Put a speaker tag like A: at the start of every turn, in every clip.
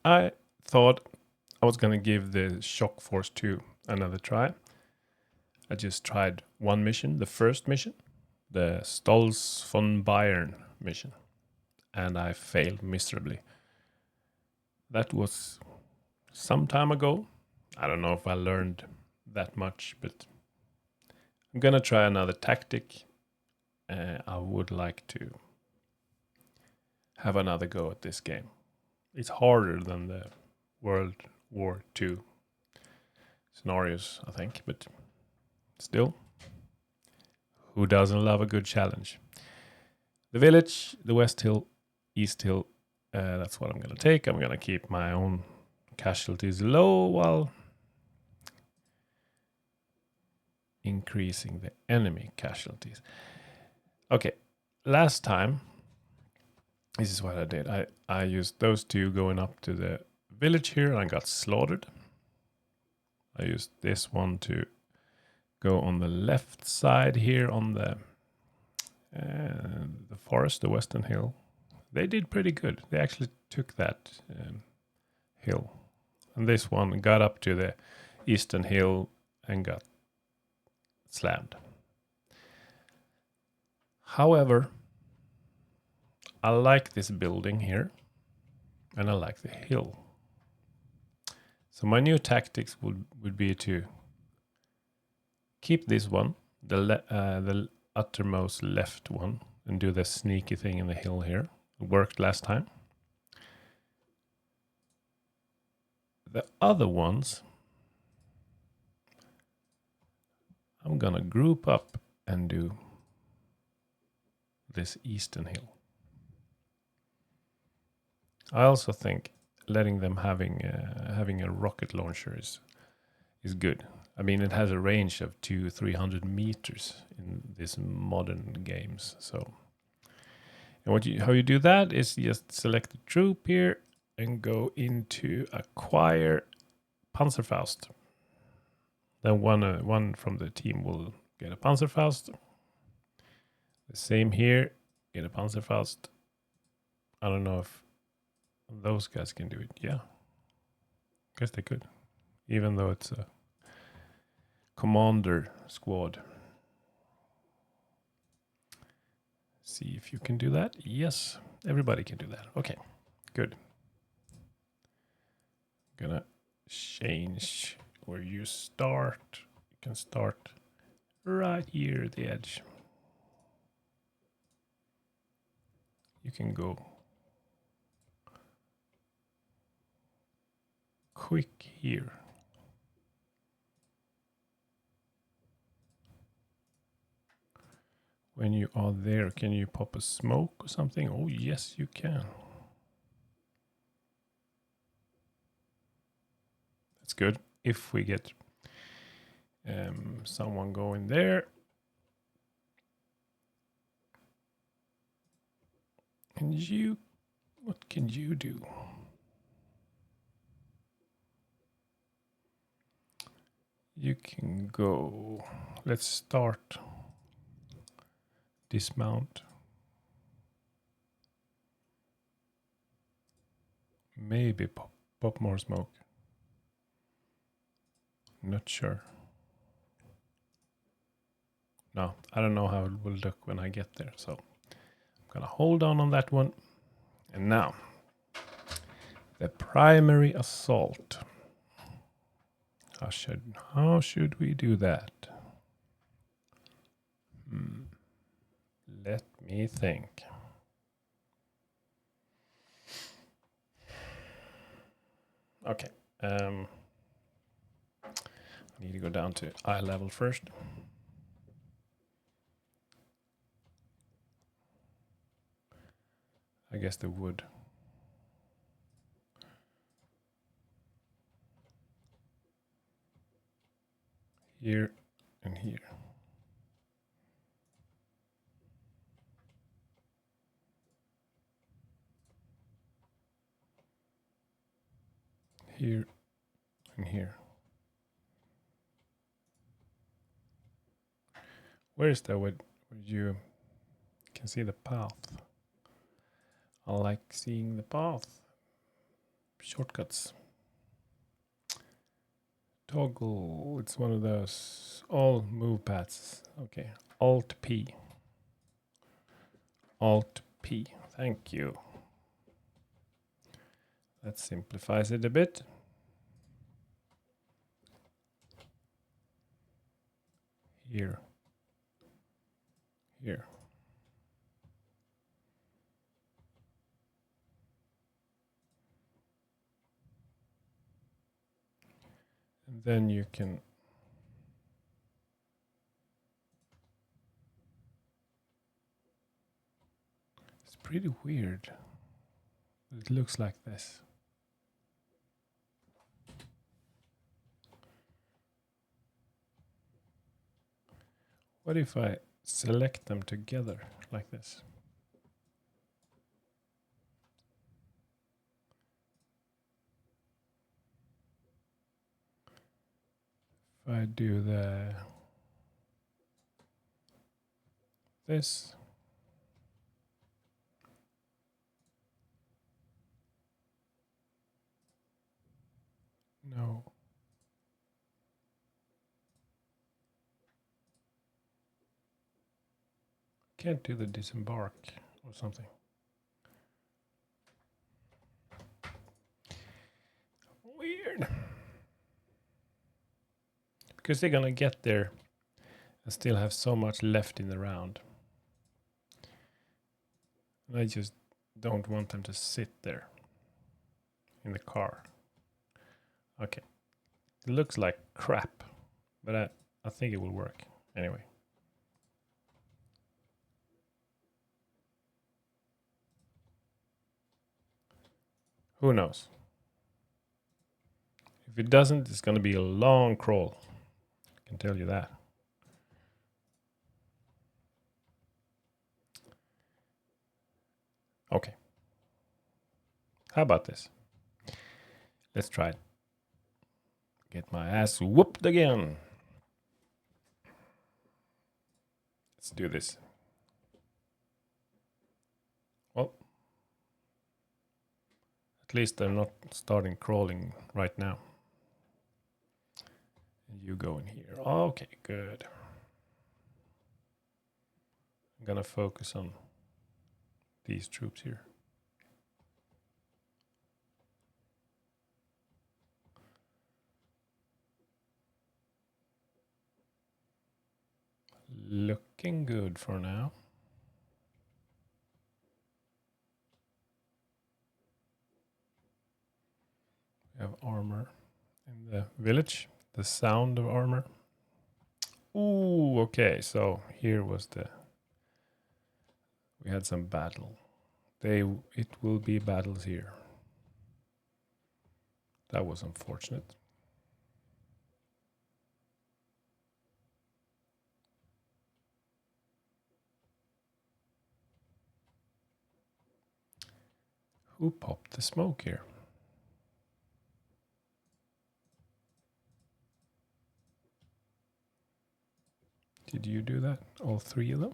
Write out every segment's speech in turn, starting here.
A: I thought I was going to give the Shock Force 2 another try. I just tried one mission, the first mission, the Stolz von Bayern mission, and I failed miserably. That was some time ago. I don't know if I learned that much, but I'm gonna try another tactic. I would like to have another go at this game. It's harder than the World War II scenarios, I think, but still, who doesn't love a good challenge? The village, the West Hill, East Hill, that's what I'm gonna take. I'm gonna keep my own casualties low while increasing the enemy casualties. Okay, last time, this is what I did. I used those two going up to the village here and I got slaughtered. I used this one to go on the left side here on the forest, the Western Hill. They did pretty good. They actually took that hill. And this one got up to the Eastern Hill and got slammed. However, I like this building here and I like the hill. So my new tactics would be to keep this one, the uttermost left one, and do the sneaky thing in the hill here. It worked last time. The other ones, I'm gonna group up and do this Eastern Hill. I also think letting them having a rocket launcher is good. I mean, it has a range of 200-300 meters in these modern games. So, and how you do that is just select the troop here and go into acquire Panzerfaust. Then one from the team will get a Panzerfaust. The same here, get a Panzerfaust. I don't know if those guys can do it. Yeah, guess they could, even though it's a commander squad. See if you can do that. Yes, everybody can do that. Okay, good. Gonna change where you start. You can start right here at the edge. You can go quick here. When you are there, can you pop a smoke or something? Oh, yes, you can. That's good. If we get someone going there. And you, what can you do? You can go, let's start dismount. Maybe pop more smoke. Not sure. No, I don't know how it will look when I get there. So I'm gonna hold on that one. And now, the primary assault. How should we do that? Let me think. Okay. I need to go down to eye level first. I guess the wood. Here and here. Here and here. Where is that wood where you can see the path? I like seeing the path. shortcuts. Toggle, it's one of those all move paths. Okay, Alt P. Alt P, thank you. That simplifies it a bit. Here. Here. And then you can it's pretty weird. It looks like this. What if I select them together like this? If I do this. No. Can't do the disembark or something. Weird. Because they're gonna get there and still have so much left in the round. And I just don't want them to sit there in the car. Okay. It looks like crap, but I think it will work anyway. Who knows? If it doesn't, it's going to be a long crawl. I can tell you that. Okay. How about this? Let's try it. Get my ass whooped again. Let's do this. Well, at least they're not starting crawling right now. And you go in here. Okay, good. I'm gonna focus on these troops here. Looking good for now. We have armor in the village. The sound of armor. Ooh, okay. So here was we had some battle. It will be battles here. That was unfortunate. Who popped the smoke here? Did you do that? All three of them?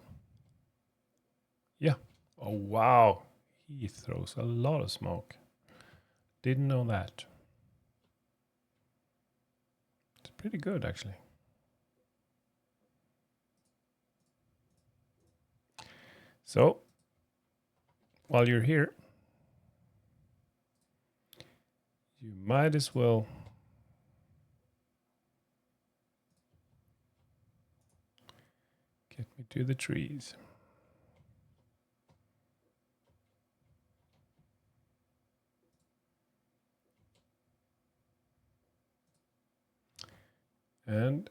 A: Yeah. Oh, wow. He throws a lot of smoke. Didn't know that. It's pretty good, actually. So, while you're here, you might as well get me to the trees. And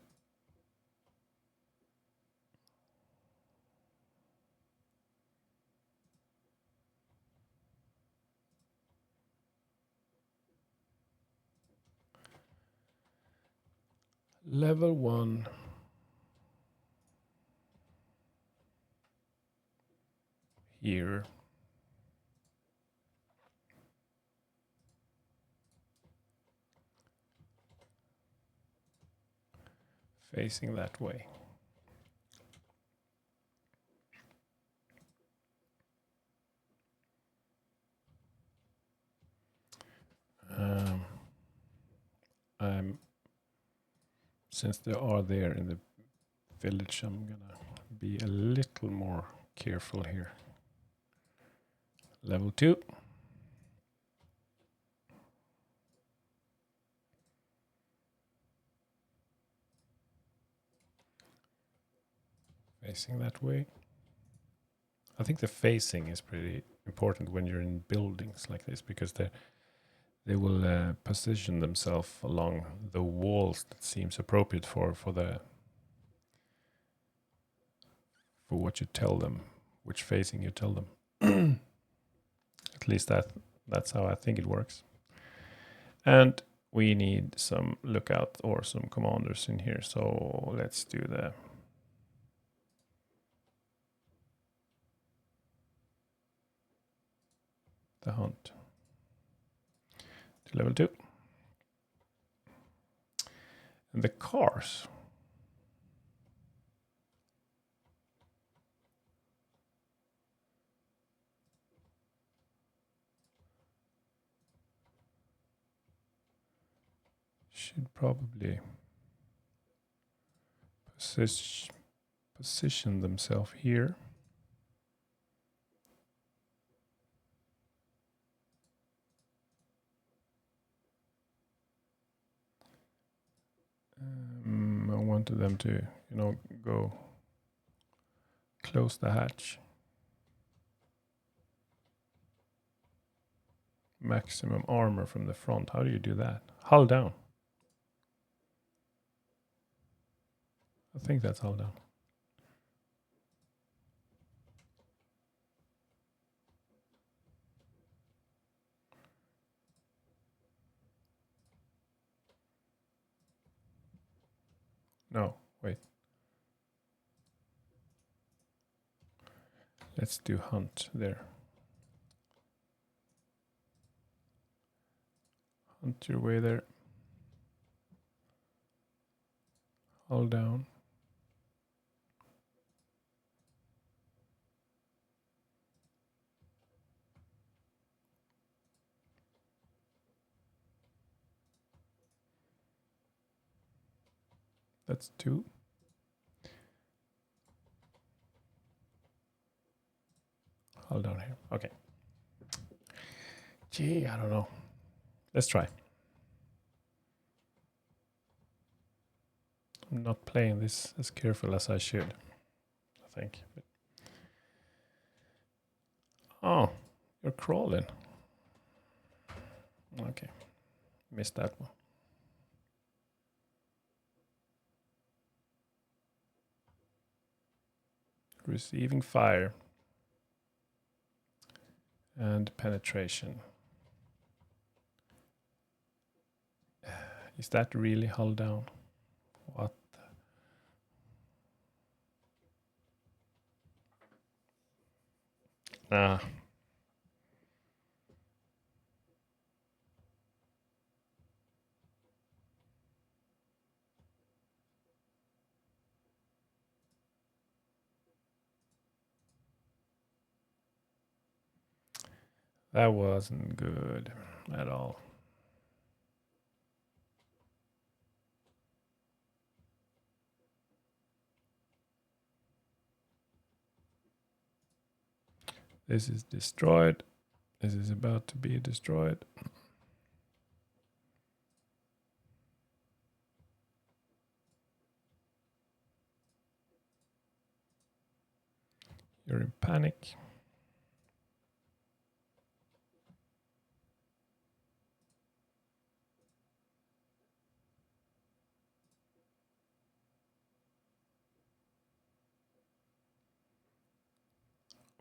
A: level 1 here. Facing that way. since they are there in the village, I'm gonna be a little more careful here. Level 2. Facing that way. I think the facing is pretty important when you're in buildings like this, because they will position themselves along the walls that seems appropriate for what you tell them, which facing you tell them. At least that's how I think it works. And we need some lookout or some commanders in here, so let's do the hunt to level 2. And the cars. Should probably position themselves here. I wanted them to, go close the hatch. Maximum armor from the front. How do you do that? Hull down. I think that's hull down. No, wait. Let's do hunt there. Hunt your way there. Hull down. That's 2. Hull down here. Okay. Gee, I don't know. Let's try. I'm not playing this as careful as I should, I think. Oh, you're crawling. Okay. Missed that one. Receiving fire. And penetration. Is that really hull down? What? Nah. That wasn't good at all. This is destroyed. This is about to be destroyed. You're in panic.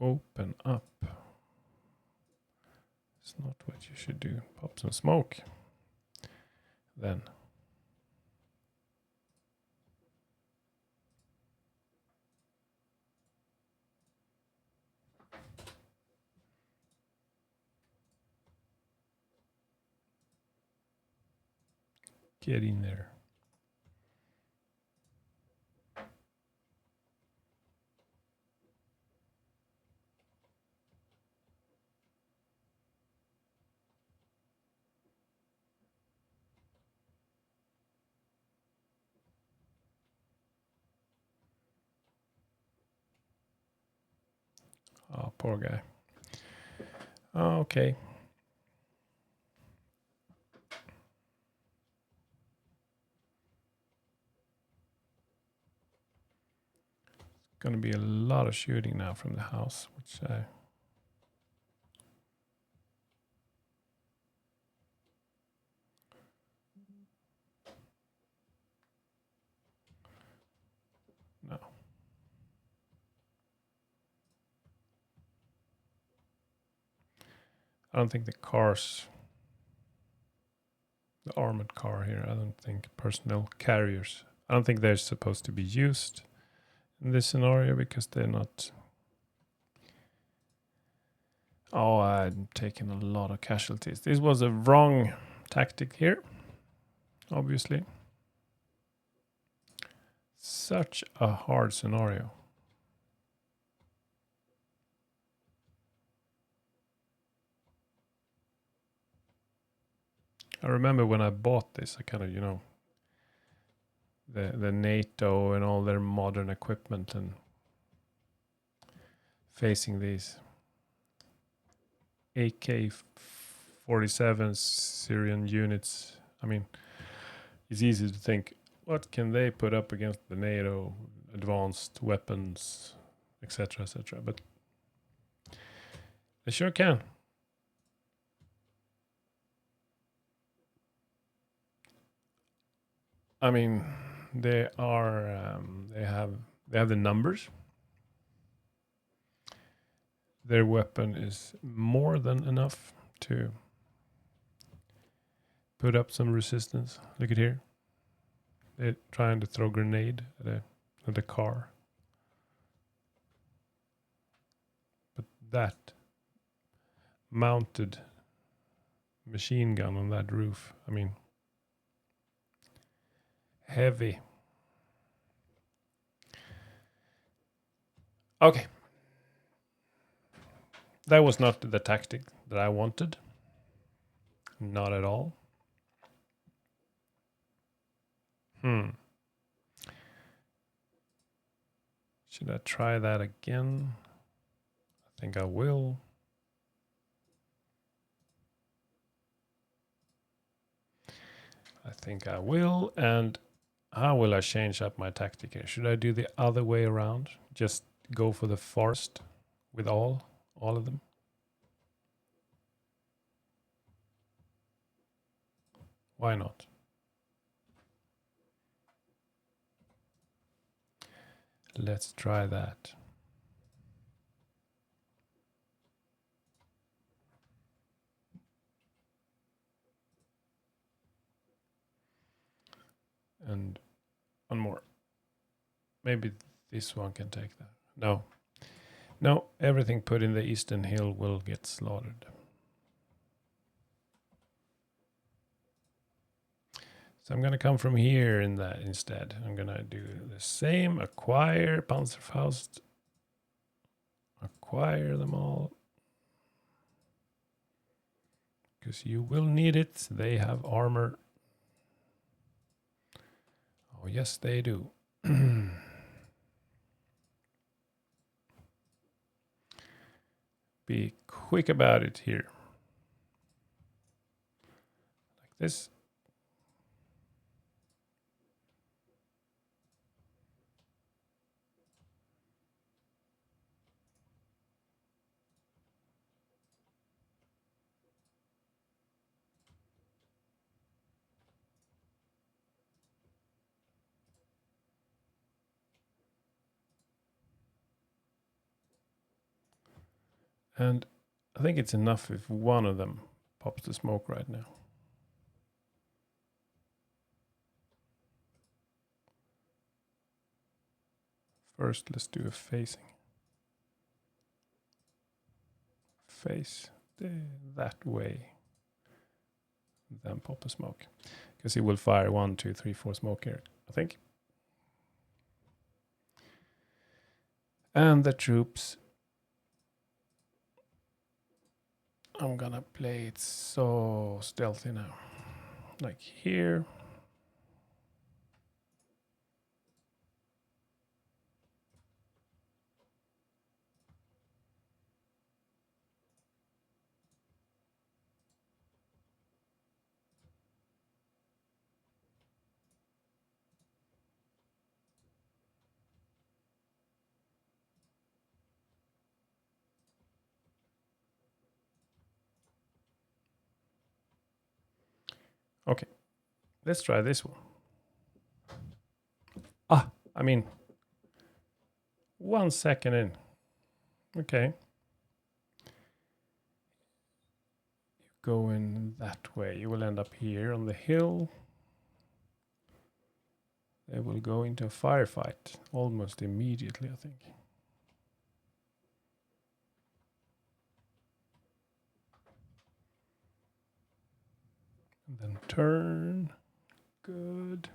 A: Open up. It's not what you should do. Pop some smoke. Then. Get in there. Oh, poor guy. Oh, okay. Going to be a lot of shooting now from the house, which no. I don't think the armored car here, I don't think personnel carriers, I don't think they're supposed to be used in this scenario because they're not. Oh, I'm taking a lot of casualties. This was a wrong tactic here, obviously. Such a hard scenario. I remember when I bought this, I kind of, the NATO and all their modern equipment and facing these AK-47 Syrian units. I mean, it's easy to think, what can they put up against the NATO advanced weapons, etc., etc. But they sure can. I mean, they are. They have the numbers. Their weapon is more than enough to put up some resistance. Look at here. They're trying to throw a grenade at a car. But that mounted machine gun on that roof, I mean, heavy. Okay. That was not the tactic that I wanted. Not at all. Should I try that again? I think I will. And how will I change up my tactic here? Should I do the other way around? Just go for the forest with all of them? Why not? Let's try that. And one more. Maybe this one can take that. No, everything put in the eastern hill will get slaughtered. So I'm going to come from here in that instead. I'm going to do the same. Acquire Panzerfaust. Acquire them all. Because you will need it. They have armor. Oh, yes, they do. Be quick about it here. Like this. And I think it's enough if one of them pops the smoke right now. First, let's do a facing. Face that way. Then pop a smoke. Because he will fire 1, 2, 3, 4 smoke here, I think. And the troops. I'm gonna play it so stealthy now. Like here. Okay, let's try this one. I mean, 1 second in. Okay. Going that way. You will end up here on the hill. They will go into a firefight almost immediately, I think. And then turn. Good.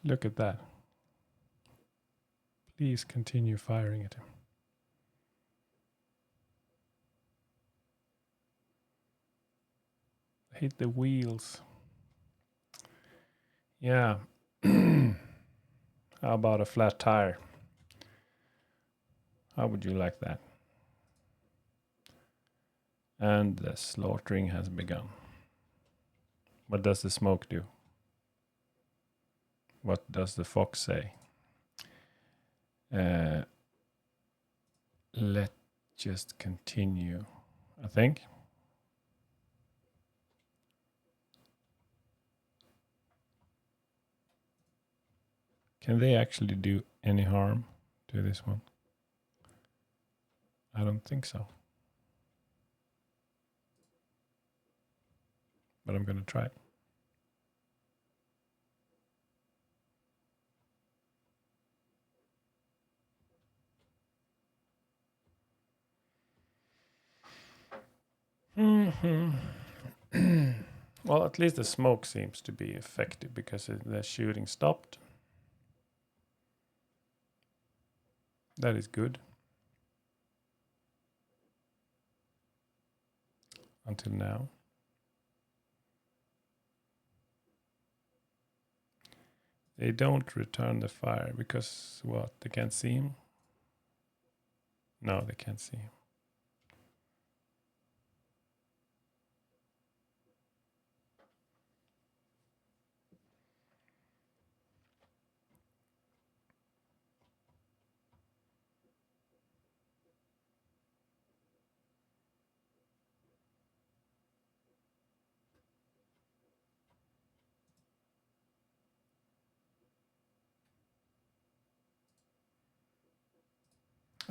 A: Look at that. Please continue firing at him. Hit the wheels. Yeah. How about a flat tire? How would you like that? And the slaughtering has begun. What does the smoke do? What does the fox say? Let's just continue, I think. Can they actually do any harm to this one? I don't think so. But I'm going to try. Well, at least the smoke seems to be effective because the shooting stopped. That is good. Until now. They don't return the fire because what? They can't see him? No, they can't see him.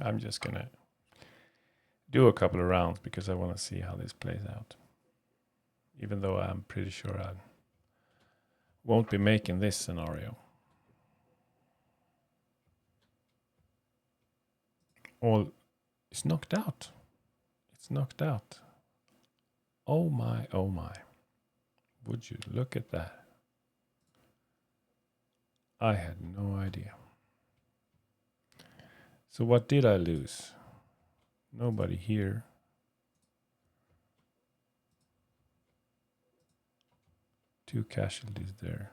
A: I'm just going to do a couple of rounds because I want to see how this plays out. Even though I'm pretty sure I won't be making this scenario. All is knocked out. It's knocked out. Oh my, oh my. Would you look at that? I had no idea. So what did I lose? Nobody here. Two casualties there.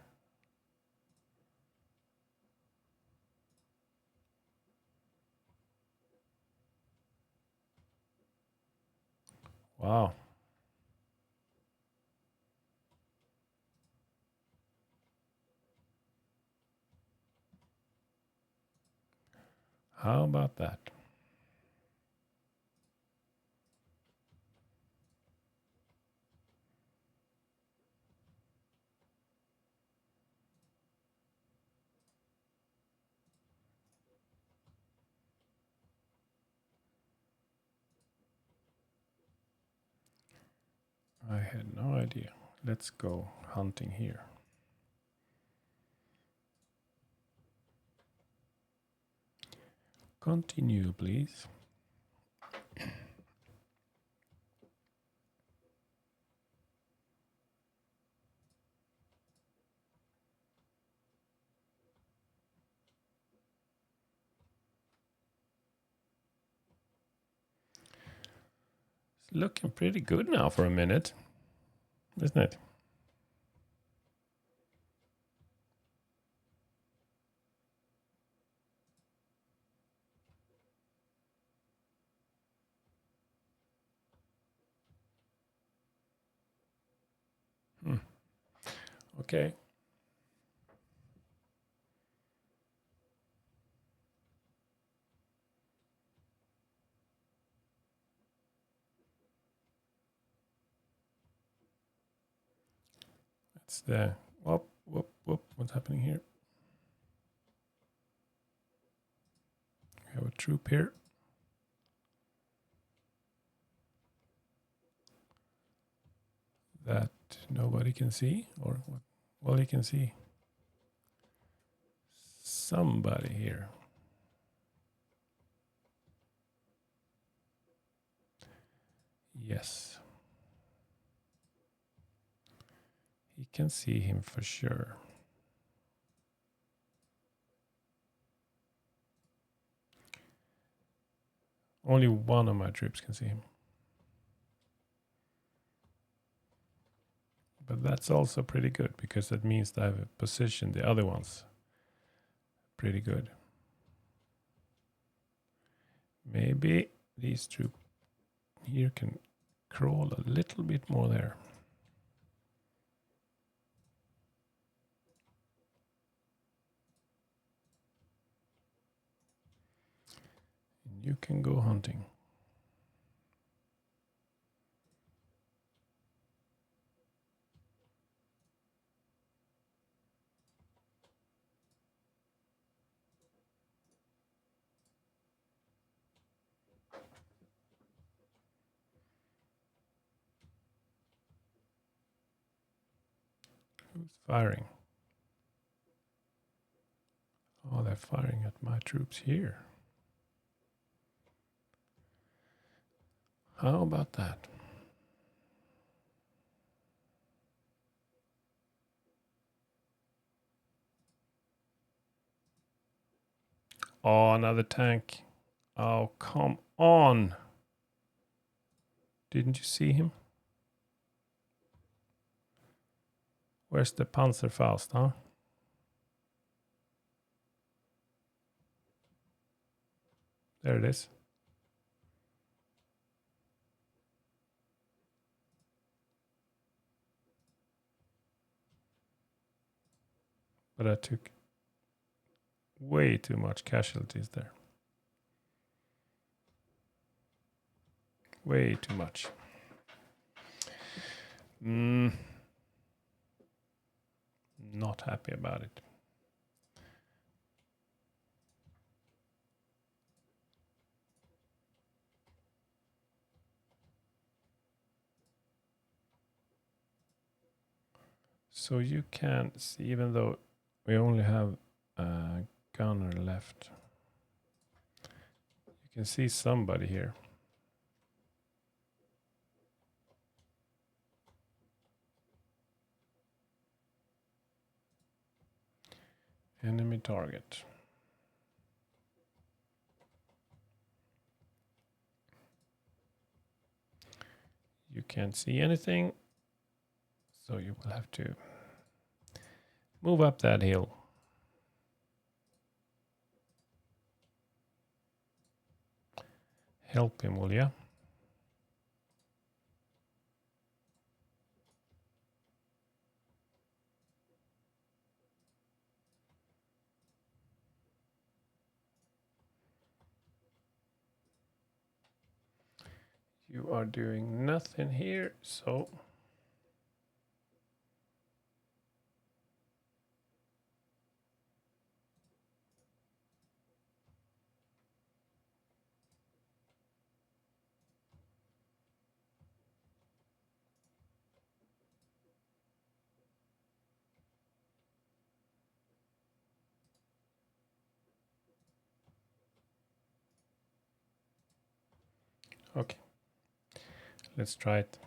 A: Wow. How about that? I had no idea. Let's go hunting here. Continue, please. It's looking pretty good now for a minute, isn't it? Okay. That's the whoop. What's happening here? We have a troop here. That nobody can see, or what? Well, you can see somebody here. Yes. He can see him for sure. Only one of my troops can see him. But that's also pretty good because that means that I've positioned the other ones pretty good. Maybe these troops here can crawl a little bit more there. And you can go hunting. Who's firing? Oh, they're firing at my troops here. How about that? Oh, another tank. Oh, come on. Didn't you see him? Where's the Panzerfaust, huh? There it is. But I took way too much casualties there. Way too much. Not happy about it. So you can see, even though we only have a gunner left, you can see somebody here. Enemy target. You can't see anything, so you will have to move up that hill. Help him, will ya? You are doing nothing here, so okay. Let's try it.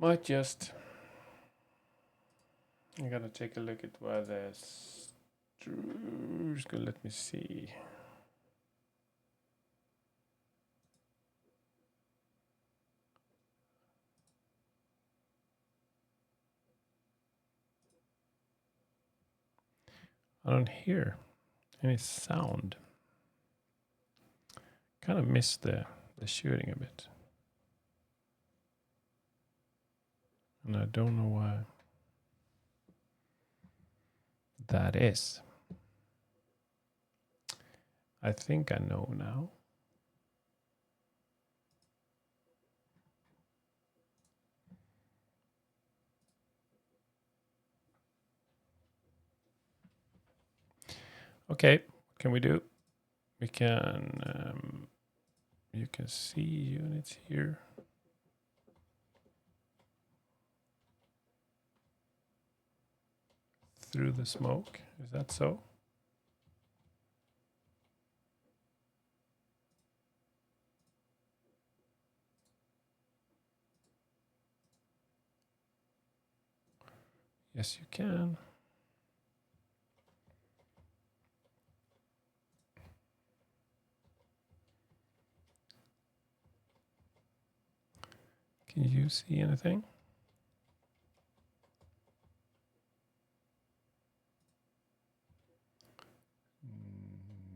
A: Might just... I'm gonna take a look at where the screws go. Let me see. I don't hear any sound. Kind of missed the shooting a bit. And I don't know why that is. I think I know now. Okay, what can we do? We can, you can see units here. Through the smoke, is that so? Yes, you can. Can you see anything?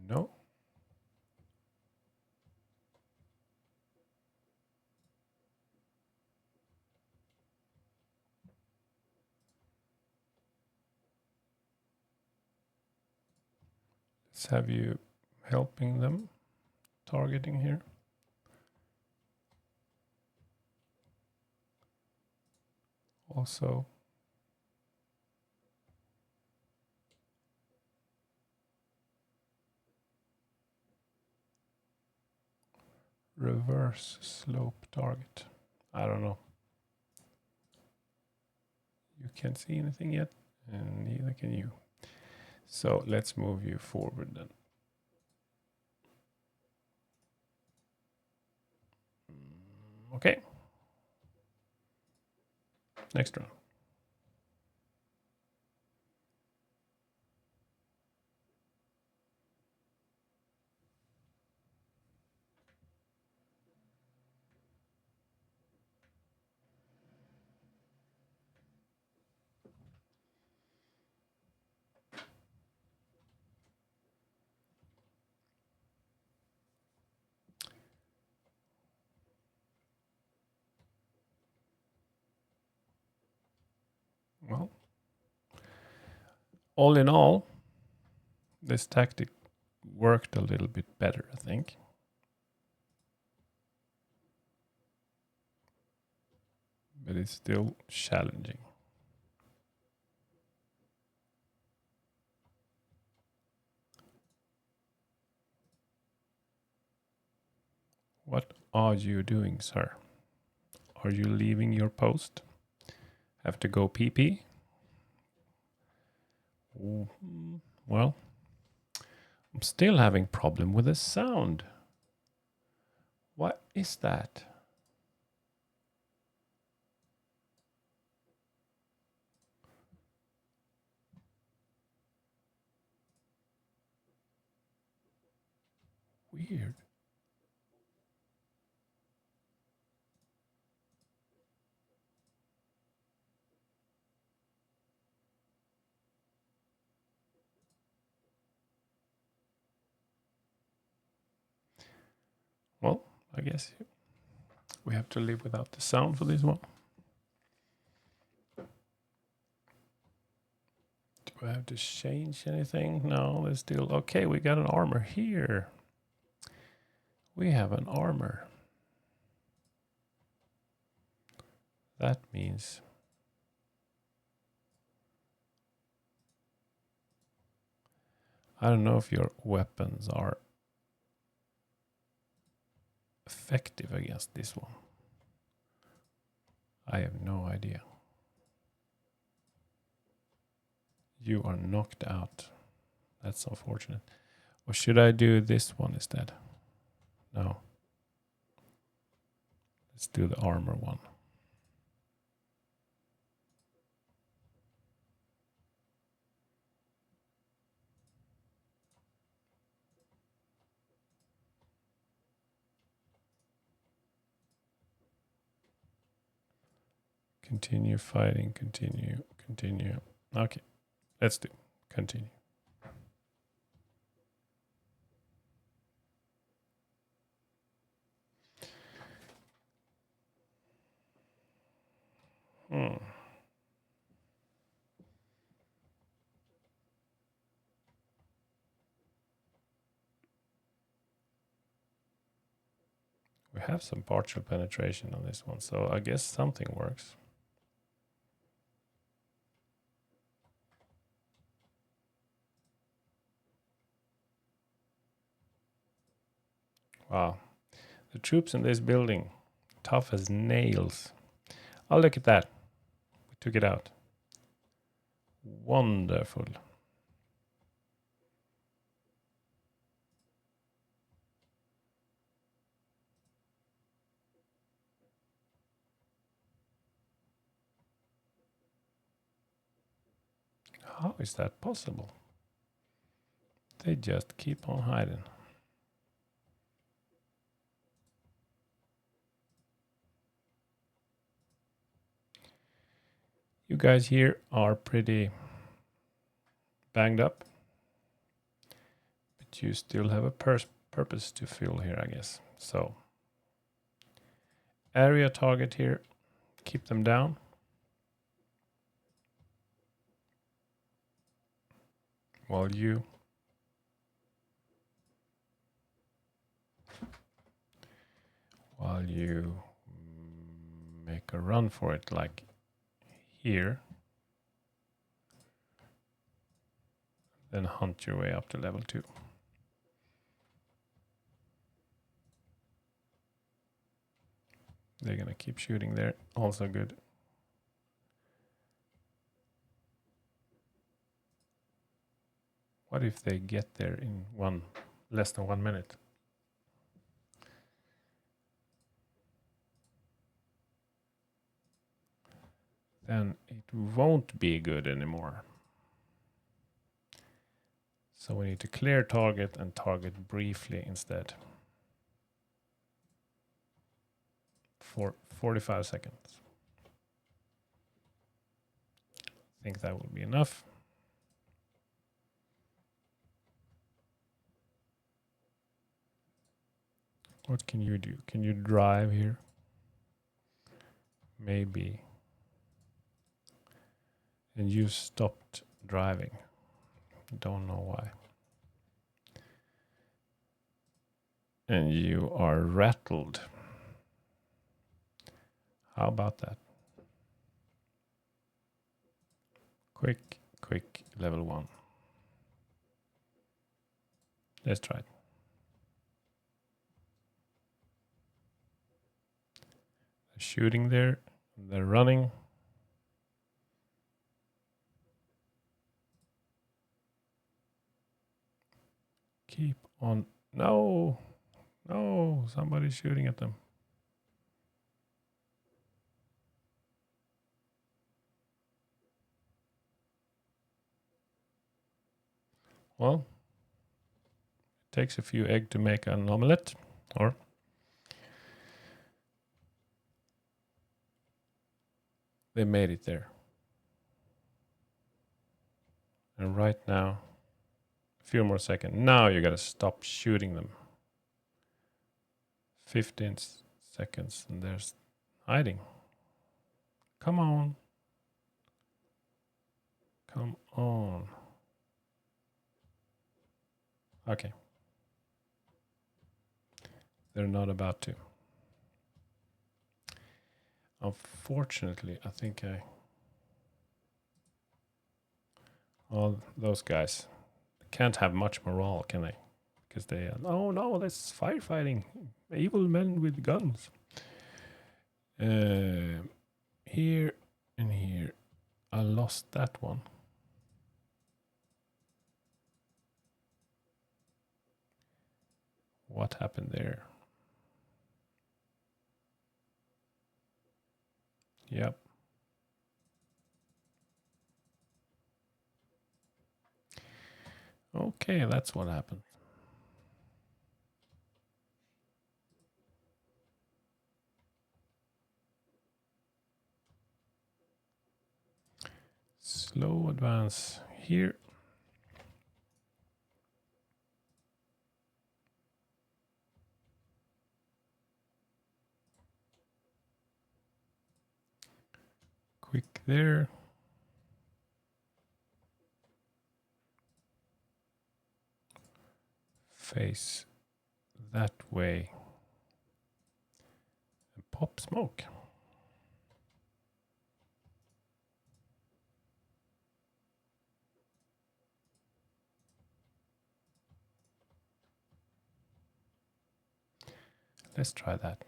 A: No. Let's have you helping them, targeting here. Also, reverse slope target. I don't know. You can't see anything yet, and neither can you. So let's move you forward then. Okay. Next round. Well, all in all, this tactic worked a little bit better, I think. But it's still challenging. What are you doing, sir? Are you leaving your post? Have to go pee-pee? Well, I'm still having problem with the sound. What is that? Weird. Well, I guess we have to live without the sound for this one. Do I have to change anything? No, there's still... Okay, we got an armor here. We have an armor. That means... I don't know if your weapons are effective against this one. I have no idea. You are knocked out. That's unfortunate. Or should I do this one instead? No. Let's do the armor one. Continue fighting, continue. Okay, let's do continue. We have some partial penetration on this one, so I guess something works. Wow. The troops in this building, tough as nails. Oh, look at that. We took it out. Wonderful. How is that possible? They just keep on hiding. You guys here are pretty banged up, but you still have a purpose to fill here, I guess. So, area target here, keep them down. While you make a run for it, like here, then hunt your way up to level 2. They're gonna keep shooting there, also good. What if they get there in less than 1 minute? Then it won't be good anymore. So we need to clear target and target briefly instead. For 45 seconds. I think that will be enough. What can you do? Can you drive here? Maybe. And you stopped driving. Don't know why. And you are rattled. How about that? Quick level 1. Let's try it. They're shooting there. They're running. Keep on. No, somebody's shooting at them. Well, it takes a few eggs to make an omelette, or they made it there. And right now, a few more seconds. Now you gotta stop shooting them. 15 seconds, and there's hiding. Come on. Come on. Okay. They're not about to. Unfortunately, I think all those guys can't have much morale, can they? Because they no, that's firefighting. Evil men with guns. Here and here. I lost that one. What happened there? Yep. Okay, that's what happened. Slow advance here. Quick there. Face that way. And pop smoke. Let's try that.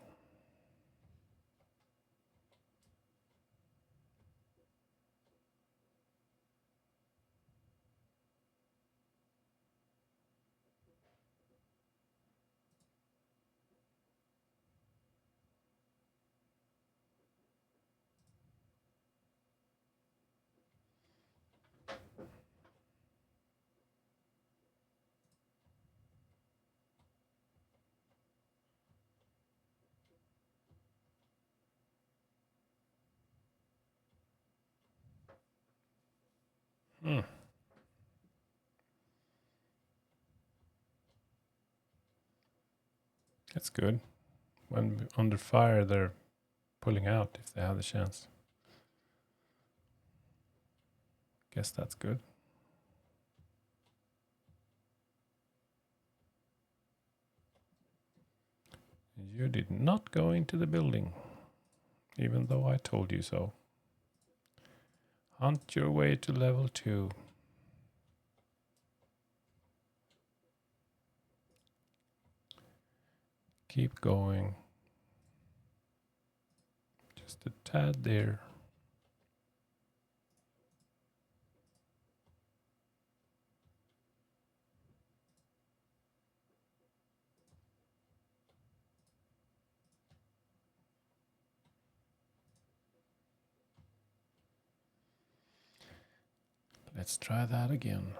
A: That's good. When under fire, they're pulling out if they have the chance. Guess that's good. You did not go into the building, even though I told you so. Hunt your way to level 2. Keep going. Just a tad there. Let's try that again.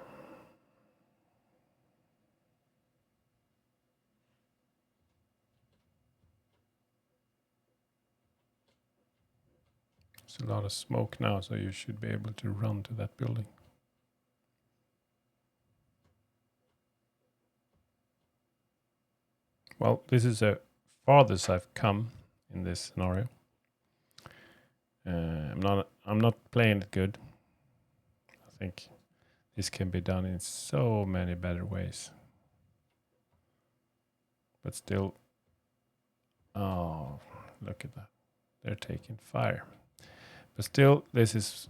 A: There's a lot of smoke now, so you should be able to run to that building. Well, this is the farthest I've come in this scenario. I'm not playing it good. I think this can be done in so many better ways. But still, oh, look at that. They're taking fire. But still, this is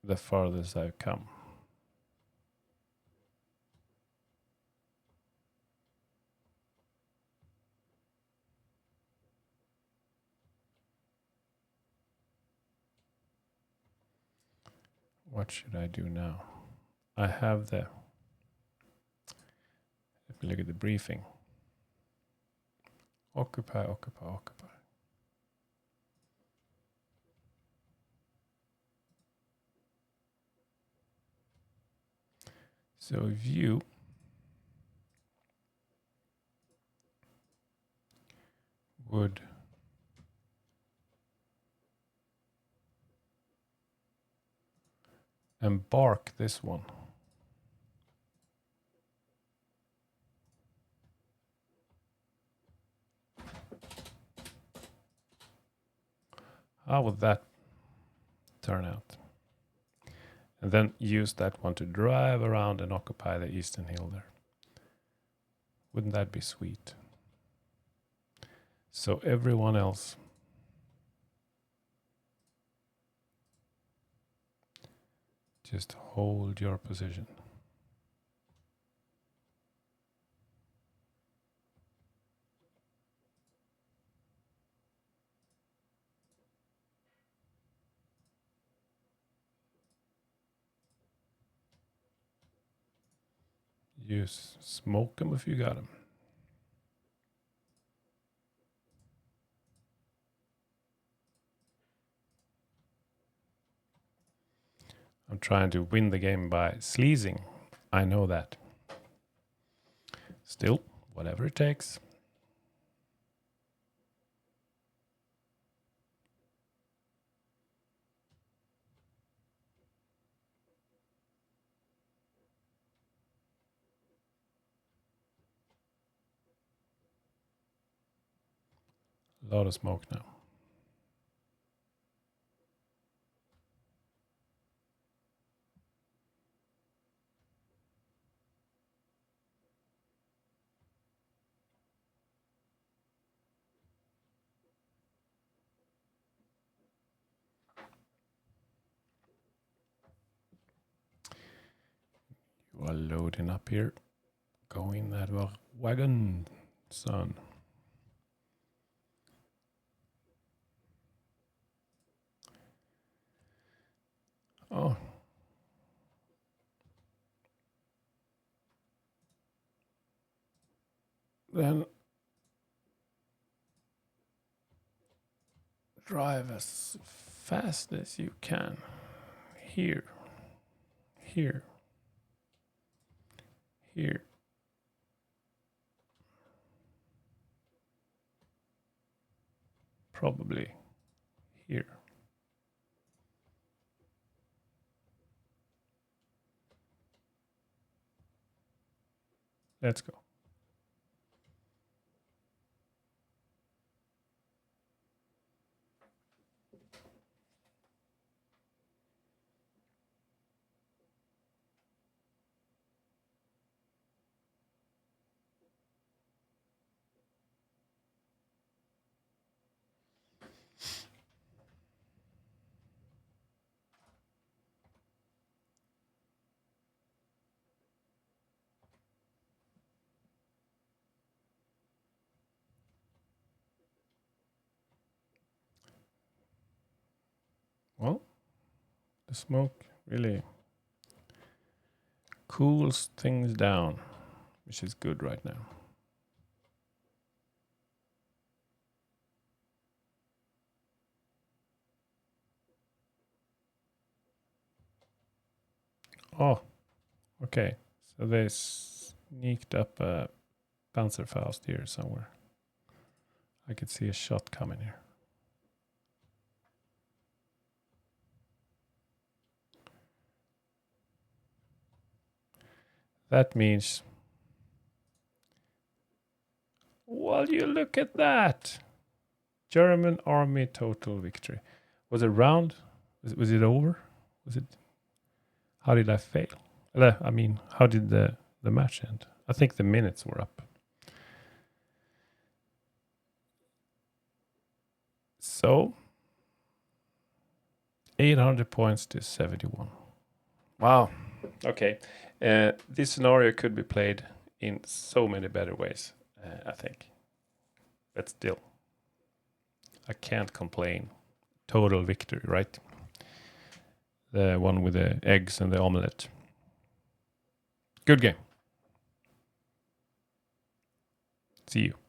A: the farthest I've come. What should I do now? I have the... Let me look at the briefing. Occupy, occupy, occupy. So if you would embark this one, how would that turn out? And then use that one to drive around and occupy the eastern hill there. Wouldn't that be sweet? So everyone else just hold your position. You smoke them if you got them. I'm trying to win the game by sleazing. I know that. Still, whatever it takes. A lot of smoke now. You are loading up here. Go in that wagon, son. Oh. Then drive as fast as you can. Here. Here. Here. Probably here. Let's go. Well, the smoke really cools things down, which is good right now. Oh, okay. So they sneaked up a Panzerfaust here somewhere. I could see a shot coming here. That means, well, you look at that. German army total victory. Was it round? Was it over? Was it? How did I fail? I mean, how did the match end? I think the minutes were up. So 800 points to 71. Wow. Okay. This scenario could be played in so many better ways, I think. But still, I can't complain. Total victory, right? The one with the eggs and the omelette. Good game. See you.